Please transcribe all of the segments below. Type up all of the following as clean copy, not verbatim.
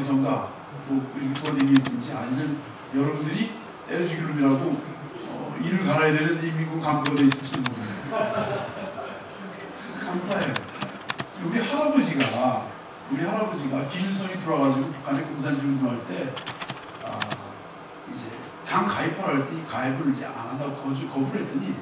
선가 또 이렇게 떠내기든지 아니면 여러분들이 때려주기름이라고 일을 갈아야 되는 인민군 간부가 돼 있을지도 모르겠어요. 감사해요. 우리 할아버지가 김일성이 들어와가지고 북한에 공산주의 운동할 때 이제 당 가입하라 했더니 가입을 이제 안 한다고 거부를 했더니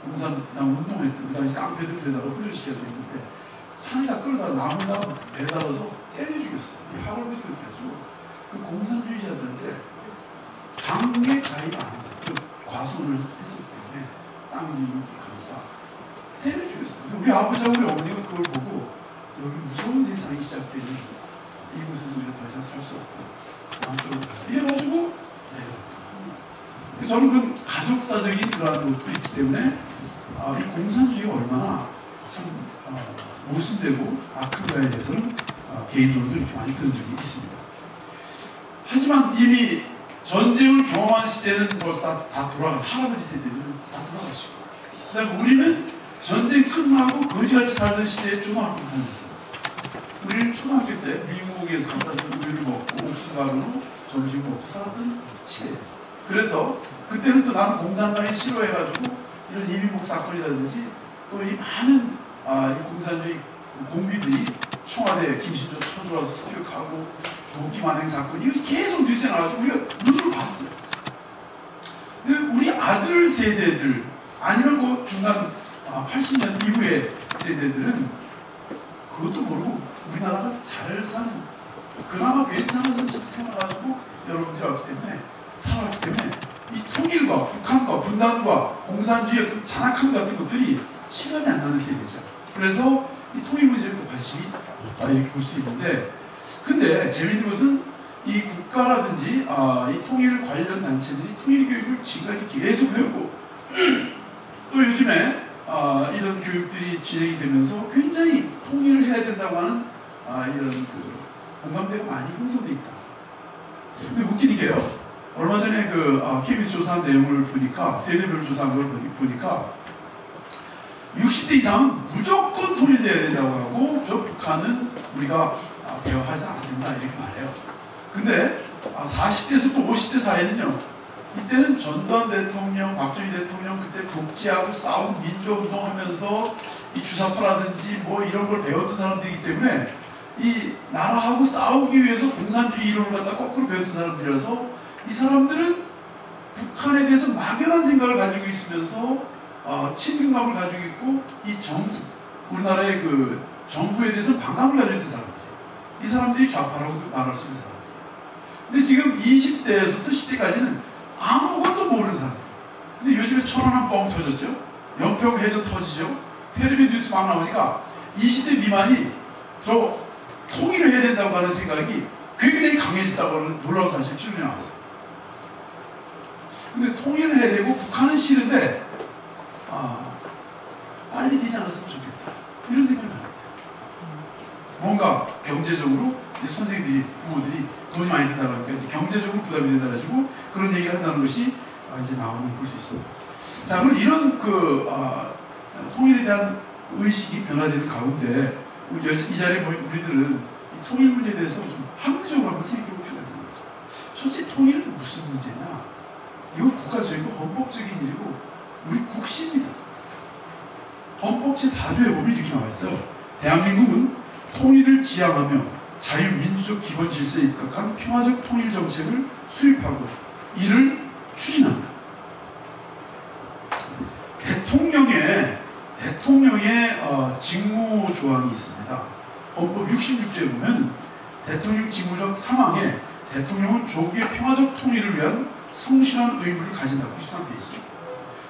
공산당 운동했던 그 당시 깡패들 데다가 훈련시켜야 되는데 산에다 끌다가 나무에다가 매달아서 때려 죽였어요. 이 할아버지가 그렇게 해가지고 그 공산주의자들한테 당에 가입 안 한다. 그 과수를 했었기 때문에 땅 이름을 가니까 때려 죽였어요. 그래서 우리 아버지하고 우리 어머니가 그걸 보고 여기 무서운 세상이 시작되니 이곳에서 우리가 더 이상 살 수 없다. 남쪽으로 가자. 이래가지고 저는 그 가족사적인 그러한 것도 있기 때문에 이 공산주의가 얼마나 참 모순되고 악한가에 대해서는 개인적으로도 이렇게 많이 들은 적이 있습니다. 하지만 이미 전쟁을 경험한 시대는 벌써 다 돌아간 할아버지 세대들은 다 돌아가시고 그다음에 우리는 전쟁 끝나고 거지같이 살던 시대에 초등학교 다녔어요. 우리는 초등학교 때 미국에서 갖다 준 우유를 먹고 옥수수가루로 점심 먹고 살았던 시대예요. 그래서 그때는 또 나는 공산당이 싫어해가지고 이런 이민복 사건이라든지 또 이 많은 이 공산주의 공비들이 청와대 김신조 쳐들어와서 습격하고 도끼 만행 사건 이것이 계속 뉴스에 나와가지고 우리가 눈으로 봤어요. 근데 우리 아들 세대들 아니면 그 중간 80년 이후의 세대들은 그것도 모르고 우리나라가 잘 사는 그나마 괜찮은 선에서 태어나가지고 여러분들이 왔기 때문에 살아왔기 때문에 이 통일과 북한과 분단과 공산주의 어떤 잔악함 같은 것들이 실감이 안 나는 세대죠. 그래서 이 통일 문제에도 관심이 없다 이렇게 볼 수 있는데 근데 재미있는 것은 이 국가라든지 이 통일 관련 단체들이 통일 교육을 지금까지 계속 배우고 또 요즘에 이런 교육들이 진행이 되면서 굉장히 통일을 해야 된다고 하는 이런 그 공감대가 많이 형성돼 있다. 근데 웃기는 게요. 얼마 전에 그 KBS 조사한 내용을 보니까 세대별 조사한 걸 보니까 60대 이상은 무조건 통일돼야 된다고 하고 저 북한은 우리가 대화해서 안 된다 이렇게 말해요. 근데 40대에서 또 50대 사이는요. 이때는 전두환 대통령, 박정희 대통령 그때 독재하고 싸운 민주운동 하면서 이 주사파라든지 뭐 이런 걸 배웠던 사람들이기 때문에 이 나라하고 싸우기 위해서 공산주의 이론을 갖다 거꾸로 배웠던 사람들이라서 이 사람들은 북한에 대해서 막연한 생각을 가지고 있으면서 친근감을 가지고 있고 이 정부, 우리나라의 그 정부에 대해서 반감을 가지고 있는 사람들이에요. 이 사람들이 좌파라고도 말할 수 있는 사람들이에요. 근데 지금 20대에서부터 10대까지는 아무것도 모르는 사람들. 근데 요즘에 천안함 뻥 터졌죠? 연평 해저 터지죠? 텔레비 뉴스 막 나오니까 20대 미만이 저 통일을 해야 된다고 하는 생각이 굉장히 강해졌다고 하는 놀라운 사실이 최근에 나왔어요. 근데 통일을 해야 되고 북한은 싫은데 빨리 되지 않았으면 좋겠다. 이런 생각이 납니다. 뭔가 경제적으로 선생님들이, 부모들이 돈이 많이 든다고 하니까 이제 경제적으로 부담이 된다 가지고 그런 얘기를 한다는 것이 이제 나오는 볼 수 있어요. 자, 그럼 이런 통일에 대한 의식이 변화되는 가운데 이 자리에 모인 우리들은 이 통일 문제에 대해서 좀 합리적으로 한번 생각해 볼 필요가 있는 거죠. 실제 통일은 무슨 문제냐? 이건 국가적이고 헌법적인 일이고 우리 국시입니다. 헌법 제4조에 보면 이렇게 나와 있어요. 대한민국은 통일을 지향하며 자유민주적 기본 질서에 입각한 평화적 통일 정책을 수립하고 이를 추진한다. 대통령의 직무 조항이 있습니다. 헌법 66조에 보면 대통령 직무적 상황에 대통령은 조국의 평화적 통일을 위한 성실한 의무를 가진다. 93페이지.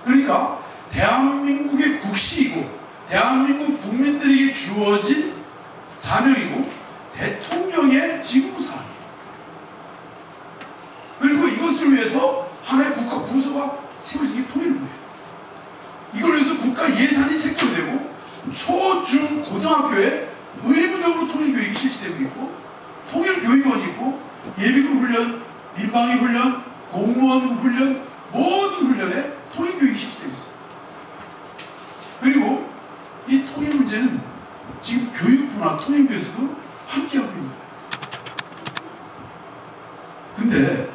그러니까 대한민국의 국시이고 대한민국 국민들에게 주어진 사명이고 대통령의 직무사항이에요. 그리고 이것을 위해서 하나의 국가 부서가 세워진 게 통일부예요. 이걸 위해서 국가 예산이 책정되고 초, 중, 고등학교에 의무적으로 통일교육이 실시되고 있고 통일교육원이 있고 예비군 훈련, 민방위 훈련, 공무원 훈련, 모든 훈련에 통일교육이 실시되고 있어요. 그리고 이 통일 문제는 지금 교육부나 통일부에서도 함께하고 있는 거예요. 근데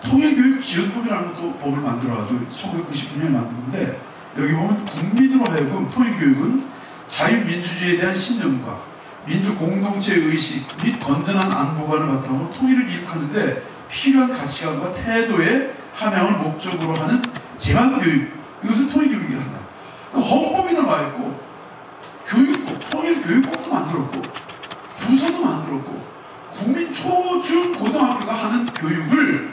통일교육지원법이라는 또 법을 만들어가지고 1999년에 만든 건데, 여기 보면 국민으로 하여금 통일교육은 자유민주주의에 대한 신념과 민주공동체의 의식 및 건전한 안보관을 바탕으로 통일을 이룩하는데 필요한 가치관과 태도의 함양을 목적으로 하는 재반교육, 이것을 통일교육이라 한다. 헌법이 나와 있고 교육법, 통일교육법도 만들었고 부서도 만들었고 국민 초, 중, 고등학교가 하는 교육을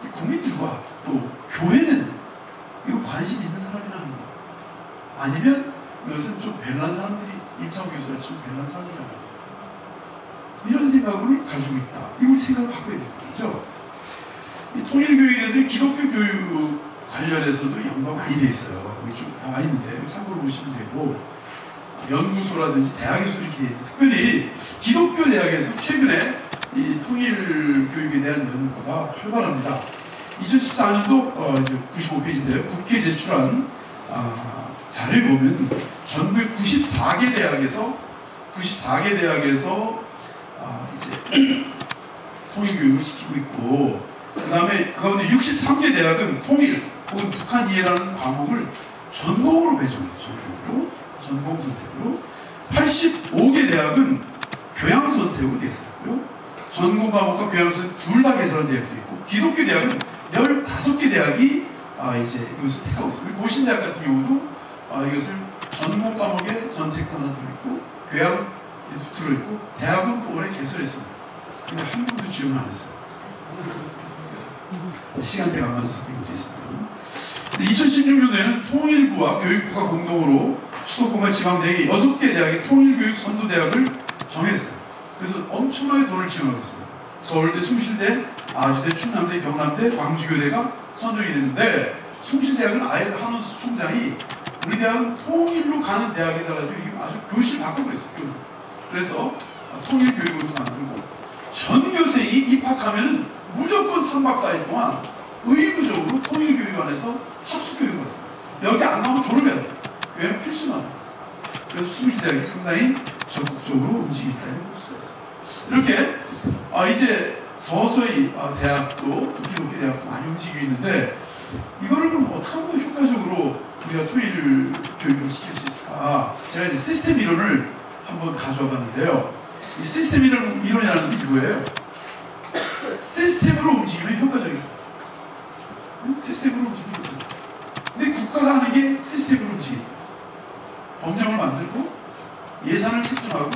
국민들과 또 교회는 이거 관심 있는 사람이나 합니다. 아니면 이것은 좀 별난 사람들이, 임창호 교수가 좀 별난 사람이라고 이런 생각을 가지고 있다. 이걸 생각을 바꿔야 되는 거죠. 이 통일교육에 대해서 기독교 교육 관련해서도 연구가 많이 돼 있어요. 여기 쭉 나와 있는데 참고로 보시면 되고, 연구소라든지 대학에서도 이렇게 돼 있는데, 특별히 기독교 대학에서 최근에 이 통일교육에 대한 연구가 활발합니다. 2014년도 이제 95페이지인데요. 국회에 제출한 자료에 보면 전국의 94개 대학에서 이제 통일교육을 시키고 있고, 그 다음에 그 가운데 63개 대학은 통일 혹은 북한 이해라는 과목을 전공으로 배정했죠. 전공 선택으로. 85개 대학은 교양 선택으로 개설했고요. 전공 과목과 교양 선택 둘 다 개설한 대학도 있고, 기독교 대학은 15개 대학이 이제 이것을 택하고 있습니다. 모신대학 같은 경우도 이것을 전공 과목에 선택도 하나 들어있고 교양에도 들어있고, 대학은 또 올해 개설했습니다. 근데 한 번도 지원 안 했어요. 시간대가 안 맞아서 못했습니다. 2016년도에는 통일부와 교육부가 공동으로 수도권과 지방대학의 6개 대학의 통일교육 선도대학을 정했어요. 그래서 엄청나게 돈을 지원하고 있습니다. 서울대, 숭실대, 아주대, 충남대, 경남대, 광주교대가 선정이 됐는데, 숭실대학은 아예 한원수 총장이 우리 대학은 통일로 가는 대학이다라고 아주 교실 바꿔버렸어요. 그래서 통일교육원도 만들고, 전교생이 입학하면 무조건 3박 4일 동안 의무적으로 통일교육원에서 합숙교육을 받습니다. 여기 안 가면 졸업해야 돼요. 교양 필수만 받았어요. 그래서 숭실대학이 상당히 적극적으로 움직이고 있다는 볼 수가 있어요. 이렇게 이제 서서히 대학도, 기독교 대학도 많이 움직이고 있는데, 이거를 그럼 어떻게 하면 효과적으로 우리가 통일 교육을 시킬 수 있을까? 제가 이제 시스템 이론을 한번 가져와 봤는데요. 이 시스템 이론이라는 것이 이거예요. 시스템으로 움직이면 효과적이다. 시스템으로 움직이면 효과적이다. 근데 국가가 하는 게 시스템으로 움직입니다. 법령을 만들고 예산을 책정하고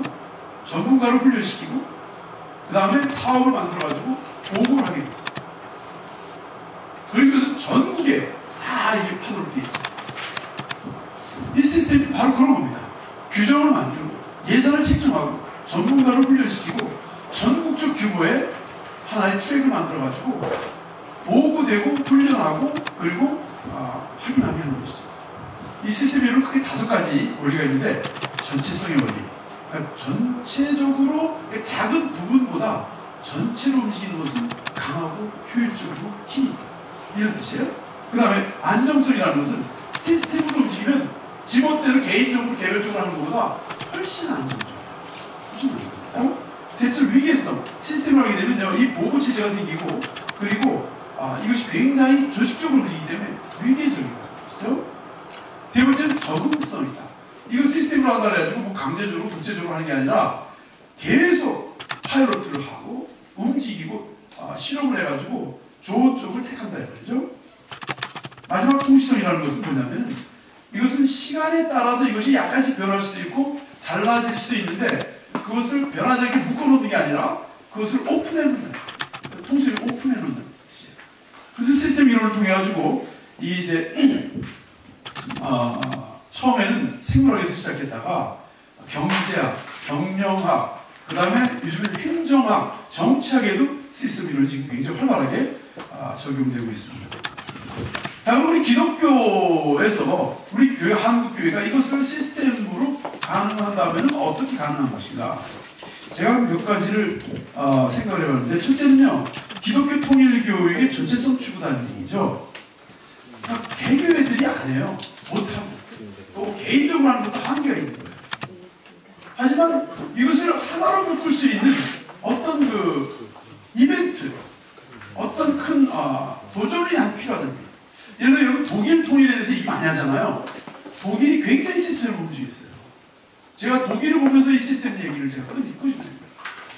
전문가를 훈련시키고 그 다음에 사업을 만들어가지고 보고를 하게 됐어요. 그리고 이것은 전국에 다 이게 하도록 되어 있죠. 이 시스템이 바로 그런 겁니다. 규정을 만들고 예산을 책정하고 전문가를 훈련시키고 전국적 규모의 하나의 트랙을 만들어가지고 보고되고 훈련하고 그리고 확인하게 하는 것이죠. 이 시스템에는 크게 5가지 원리가 있는데, 전체성의 원리. 그러니까 전체적으로 작은 부분보다 전체로 움직이는 것은 강하고 효율적이고 힘이 있다. 이런 뜻이에요. 그 다음에 안정성이라는 것은 시스템으로 움직이면 지멋대로 개인적으로 개별적으로 하는 것보다 훨씬 안정적이에요. 훨씬 안정적이에요. 셋째로 위계성. 시스템을 하게 되면 이 보고체제가 생기고, 그리고 이것이 굉장히 조직적으로 움직이기 때문에 위계적인 것이죠. 세 번째는 적응성이다. 이거 시스템으로 한다 해가지고 뭐 강제적으로 독재적으로 하는 게 아니라 계속 파일럿을 하고 움직이고 실험을 해가지고 좋은 쪽을 택한다 이거죠. 마지막 통시성이라는 것은 뭐냐면, 이것은 시간에 따라서 이것이 약간씩 변할 수도 있고 달라질 수도 있는데, 그것을 변화되게 묶어놓는 게 아니라 그것을 오픈해놓는, 통신을 오픈해놓는 뜻이에요. 그래서 시스템 이론을 통해 가지고 이제 처음에는 생물학에서 시작했다가 경제학, 경영학, 그 다음에 요즘에는 행정학, 정치학에도 시스템 이론이 지금 굉장히 활발하게 적용되고 있습니다. 자, 그럼 우리 기독교에서 우리 교회, 한국교회가 이것을 시스템으로 가능한다면 어떻게 가능한 것인가? 제가 몇 가지를 생각을 해봤는데, 첫째는요, 기독교 통일교육의 전체성 추구다는 얘기죠. 그러니까 개교회들이 안 해요. 못하고. 또 개인적으로 하는 것도 한계가 있는 거예요. 하지만 이것을 하나로 묶을 수 있는 어떤 그 이벤트, 어떤 큰 도전이 필요하다는 거예요. 예를 들어 여러분 독일 통일에 대해서 얘기 많이 하잖아요. 독일이 굉장히 시스템을 움직였어요. 제가 독일을 보면서 이 시스템 얘기를 제가 끄집어냅니다.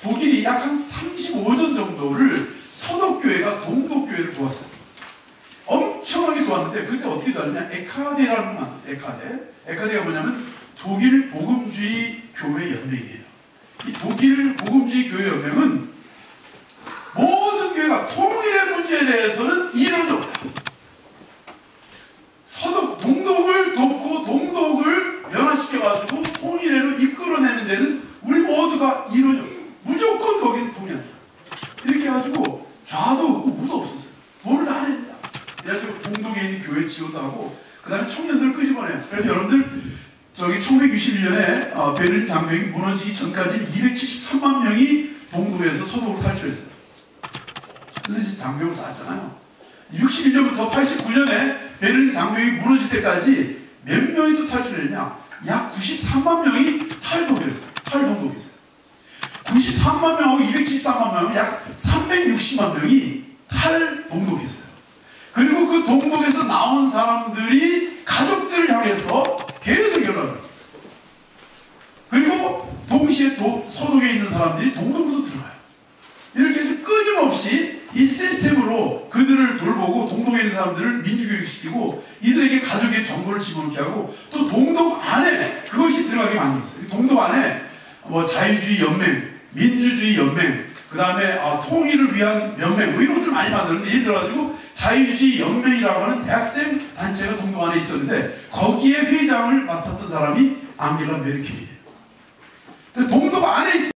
독일이 약 한 35년 정도를 서독교회가 동독교회를 도왔어요. 엄청나게 도왔는데 그때 어떻게 도왔느냐? 에카데라는 걸 만들었어요. 에카데가 뭐냐면 독일 복음주의 교회 연맹이에요. 이 독일 복음주의 교회 연맹은 모든 교회가 통일의 문제에 대해서는 이론이 없다. 동독을 돕고 동독을 변화시켜가지고 통일회로 이끌어내는 데는 우리 모두가 이론이 없다. 무조건 거기는 통일이야. 이렇게 해가지고 좌도 없고 우도 없었어요. 돈을 다 냅니다. 그래가지고 동독에 있는 교회 지원도 하고 그 다음에 청년들을 끄집어내요. 그래서 여러분들 저기 1961년에 베를린 장벽이 무너지기 전까지 273만 명이 동독에서 서독으로 탈출했어요. 그래서 이제 장벽을 쌓았잖아요. 61년부터 89년에 베를린 장벽이 무너질 때까지 몇 명이 또 탈출했냐? 약 93만 명이 탈동독했어요. 93만 명하고 273만 명은 약 360만 명이 탈동독했어요. 그리고 그 동독에서 나온 사람들이 가족들을 향해서 계속 연락을 해요. 그리고 동시에 서독에 있는 사람들이 동독으로 들어가요. 이렇게 해서 끊임없이 이 시스템으로 그들을 돌보고 동독에 있는 사람들을 민주교육시키고 이들에게 가족의 정보를 집어넣게 하고 또 동독 안에 그것이 들어가게 만들었어요. 동독 안에 뭐 자유주의 연맹, 민주주의 연맹, 그 다음에 통일을 위한 연맹 뭐 이런 것들 많이 만들었는데 예를 들어가지고 자유주의 연맹이라고 하는 대학생 단체가 동독 안에 있었는데 거기에 회장을 맡았던 사람이 앙겔라 메르켈이에요.